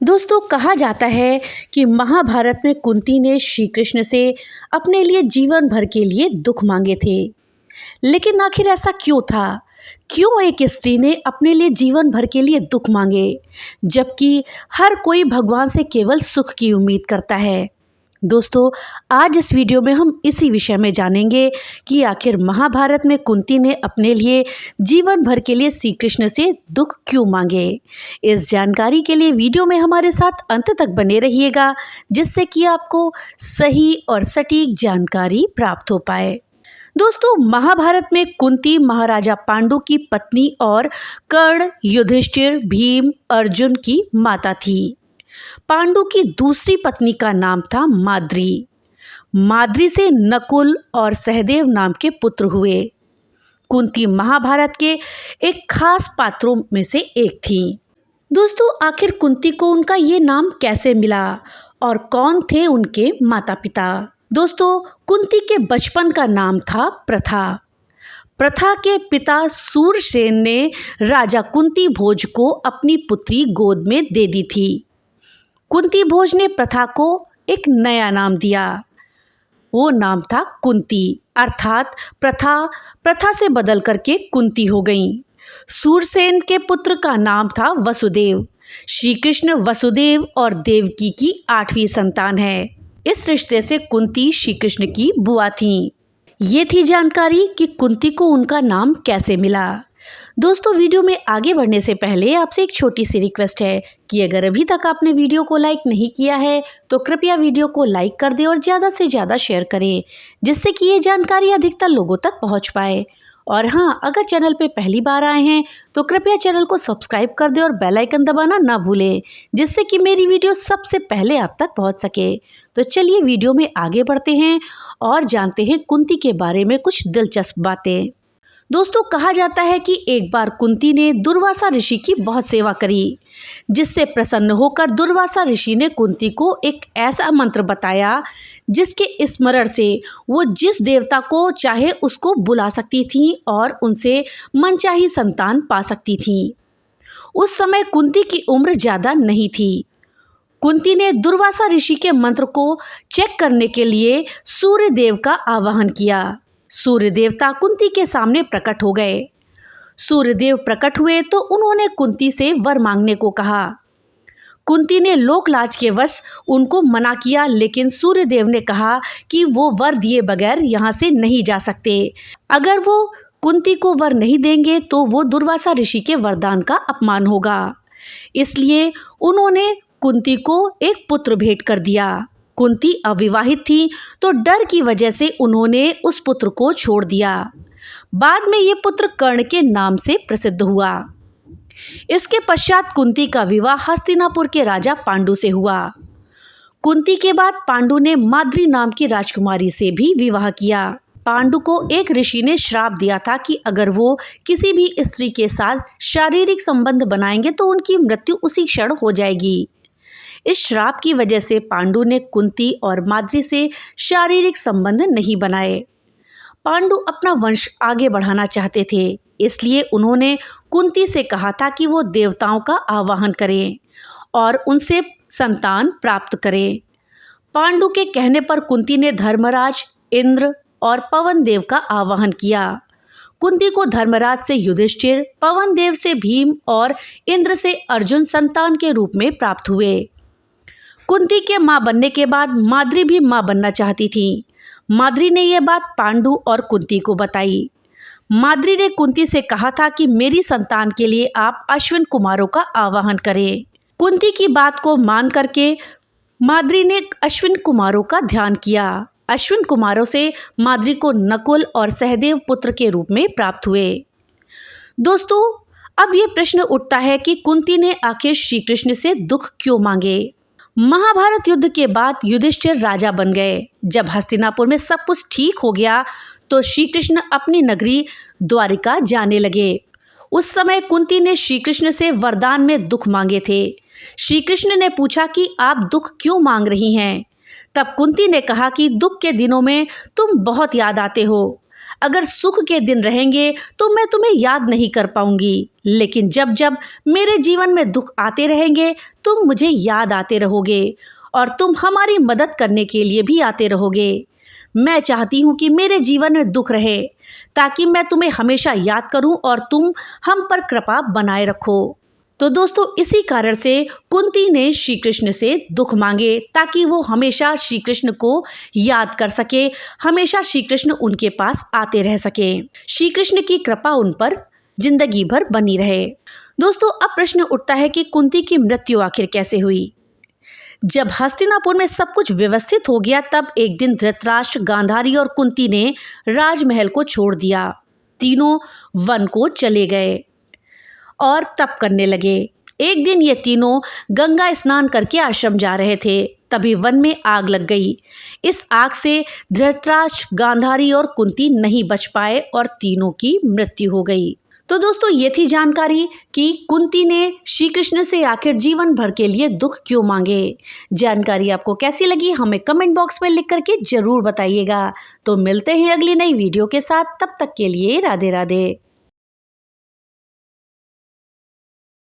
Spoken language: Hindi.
दोस्तों, कहा जाता है कि महाभारत में कुंती ने श्री कृष्ण से अपने लिए जीवन भर के लिए दुख मांगे थे। लेकिन आखिर ऐसा क्यों था? क्यों एक स्त्री ने अपने लिए जीवन भर के लिए दुख मांगे, जबकि हर कोई भगवान से केवल सुख की उम्मीद करता है? दोस्तों, आज इस वीडियो में हम इसी विषय में जानेंगे कि आखिर महाभारत में कुंती ने अपने लिए जीवन भर के लिए श्री कृष्ण से दुख क्यों मांगे। इस जानकारी के लिए वीडियो में हमारे साथ अंत तक बने रहिएगा, जिससे कि आपको सही और सटीक जानकारी प्राप्त हो पाए। दोस्तों, महाभारत में कुंती महाराजा पांडु की पत्नी और कर्ण, युधिष्ठिर, भीम, अर्जुन की माता थी। पांडु की दूसरी पत्नी का नाम था माद्री। माद्री से नकुल और सहदेव नाम के पुत्र हुए। कुंती महाभारत के एक खास पात्रों में से एक थी। दोस्तों, आखिर कुंती को उनका ये नाम कैसे मिला और कौन थे उनके माता पिता? दोस्तों, कुंती के बचपन का नाम था प्रथा। प्रथा के पिता सूरसेन ने राजा कुंती भोज को अपनी पुत्री गोद में दे दी थी। कुंती भोज ने प्रथा को एक नया नाम दिया। वो नाम था कुंती, अर्थात प्रथा से बदल करके कुंती हो गई। सूरसेन के पुत्र का नाम था वसुदेव। श्री कृष्ण वसुदेव और देवकी की 8वीं संतान है। इस रिश्ते से कुंती श्री कृष्ण की बुआ थी। ये थी जानकारी कि कुंती को उनका नाम कैसे मिला। दोस्तों, वीडियो में आगे बढ़ने से पहले आपसे एक छोटी सी रिक्वेस्ट है कि अगर अभी तक आपने वीडियो को लाइक नहीं किया है तो कृपया वीडियो को लाइक कर दें और ज़्यादा से ज़्यादा शेयर करें, जिससे कि ये जानकारी अधिकतर लोगों तक पहुंच पाए। और हाँ, अगर चैनल पे पहली बार आए हैं तो कृपया चैनल को सब्सक्राइब कर दें और बेल आइकन दबाना ना भूलें, जिससे कि मेरी वीडियो सबसे पहले आप तक पहुँच सके। तो चलिए वीडियो में आगे बढ़ते हैं और जानते हैं कुंती के बारे में कुछ दिलचस्प बातें। दोस्तों, कहा जाता है कि एक बार कुंती ने दुर्वासा ऋषि की बहुत सेवा करी, जिससे प्रसन्न होकर दुर्वासा ऋषि ने कुंती को एक ऐसा मंत्र बताया जिसके स्मरण से वो जिस देवता को चाहे उसको बुला सकती थी और उनसे मनचाही संतान पा सकती थी। उस समय कुंती की उम्र ज़्यादा नहीं थी। कुंती ने दुर्वासा ऋषि के मंत्र को चेक करने के लिए सूर्य देव का आवाहन किया। सूर्य देवता कुंती के सामने प्रकट हो गए। सूर्यदेव प्रकट हुए तो उन्होंने कुंती से वर मांगने को कहा। कुंती ने लोकलाज के वश उनको मना किया, लेकिन सूर्यदेव ने कहा कि वो वर दिए बगैर यहाँ से नहीं जा सकते। अगर वो कुंती को वर नहीं देंगे तो वो दुर्वासा ऋषि के वरदान का अपमान होगा। इसलिए उन्होंने कुंती को एक पुत्र भेंट कर दिया। कुंती अविवाहित थी तो डर की वजह से उन्होंने उस पुत्र को छोड़ दिया। बाद में ये पुत्र कर्ण के नाम से प्रसिद्ध हुआ। इसके पश्चात कुंती का विवाह हस्तिनापुर के राजा पांडु से हुआ। कुंती के बाद पांडु ने माद्री नाम की राजकुमारी से भी विवाह किया। पांडु को एक ऋषि ने श्राप दिया था कि अगर वो किसी भी स्त्री के साथ शारीरिक संबंध बनाएंगे तो उनकी मृत्यु उसी क्षण हो जाएगी। इस श्राप की वजह से पांडु ने कुंती और माद्री से शारीरिक संबंध नहीं बनाए। पांडु अपना वंश आगे बढ़ाना चाहते थे, इसलिए उन्होंने कुंती से कहा था कि वो देवताओं का आवाहन करें और उनसे संतान प्राप्त करें। पांडु के कहने पर कुंती ने धर्मराज, इंद्र और पवन देव का आवाहन किया। कुंती को धर्मराज से युधिष्ठिर, पवन देव से भीम और इंद्र से अर्जुन संतान के रूप में प्राप्त हुए। कुंती के मां बनने के बाद माद्री भी मां बनना चाहती थी। माद्री ने यह बात पांडु और कुंती को बताई। माद्री ने कुंती से कहा था कि मेरी संतान के लिए आप अश्विन कुमारों का आवाहन करें। कुंती की बात को मान करके माद्री ने अश्विन कुमारों का ध्यान किया। अश्विन कुमारों से माद्री को नकुल और सहदेव पुत्र के रूप में प्राप्त हुए। दोस्तों, अब ये प्रश्न उठता है कि कुंती ने आखिर श्री कृष्ण से दुख क्यों मांगे। महाभारत युद्ध के बाद युधिष्ठिर राजा बन गए। जब हस्तिनापुर में सब कुछ ठीक हो गया तो श्री कृष्ण अपनी नगरी द्वारिका जाने लगे। उस समय कुंती ने श्री कृष्ण से वरदान में दुख मांगे थे। श्री कृष्ण ने पूछा कि आप दुख क्यों मांग रही हैं। तब कुंती ने कहा कि दुख के दिनों में तुम बहुत याद आते हो। अगर सुख के दिन रहेंगे तो मैं तुम्हें याद नहीं कर पाऊंगी, लेकिन जब जब मेरे जीवन में दुख आते रहेंगे तुम मुझे याद आते रहोगे और तुम हमारी मदद करने के लिए भी आते रहोगे। मैं चाहती हूँ कि मेरे जीवन में दुख रहे ताकि मैं तुम्हें हमेशा याद करूँ और तुम हम पर कृपा बनाए रखो। तो दोस्तों, इसी कारण से कुंती ने श्री कृष्ण से दुख मांगे ताकि वो हमेशा श्री कृष्ण को याद कर सके, हमेशा श्री कृष्ण उनके पास आते रह सके, श्री कृष्ण की कृपा उन पर जिंदगी भर बनी रहे। दोस्तों, अब प्रश्न उठता है कि कुंती की मृत्यु आखिर कैसे हुई। जब हस्तिनापुर में सब कुछ व्यवस्थित हो गया तब एक दिन धृतराष्ट्र, गांधारी और कुंती ने राजमहल को छोड़ दिया। तीनों वन को चले गए और तप करने लगे। एक दिन ये तीनों गंगा स्नान करके आश्रम जा रहे थे, तभी वन में आग लग गई। इस आग से धृतराष्ट्र, गांधारी और कुंती नहीं बच पाए और तीनों की मृत्यु हो गई। तो दोस्तों, ये थी जानकारी कि कुंती ने श्री कृष्ण से आखिर जीवन भर के लिए दुख क्यों मांगे। जानकारी आपको कैसी लगी हमें कमेंट बॉक्स में लिख करके जरूर बताइएगा। तो मिलते हैं अगली नई वीडियो के साथ, तब तक के लिए राधे राधे।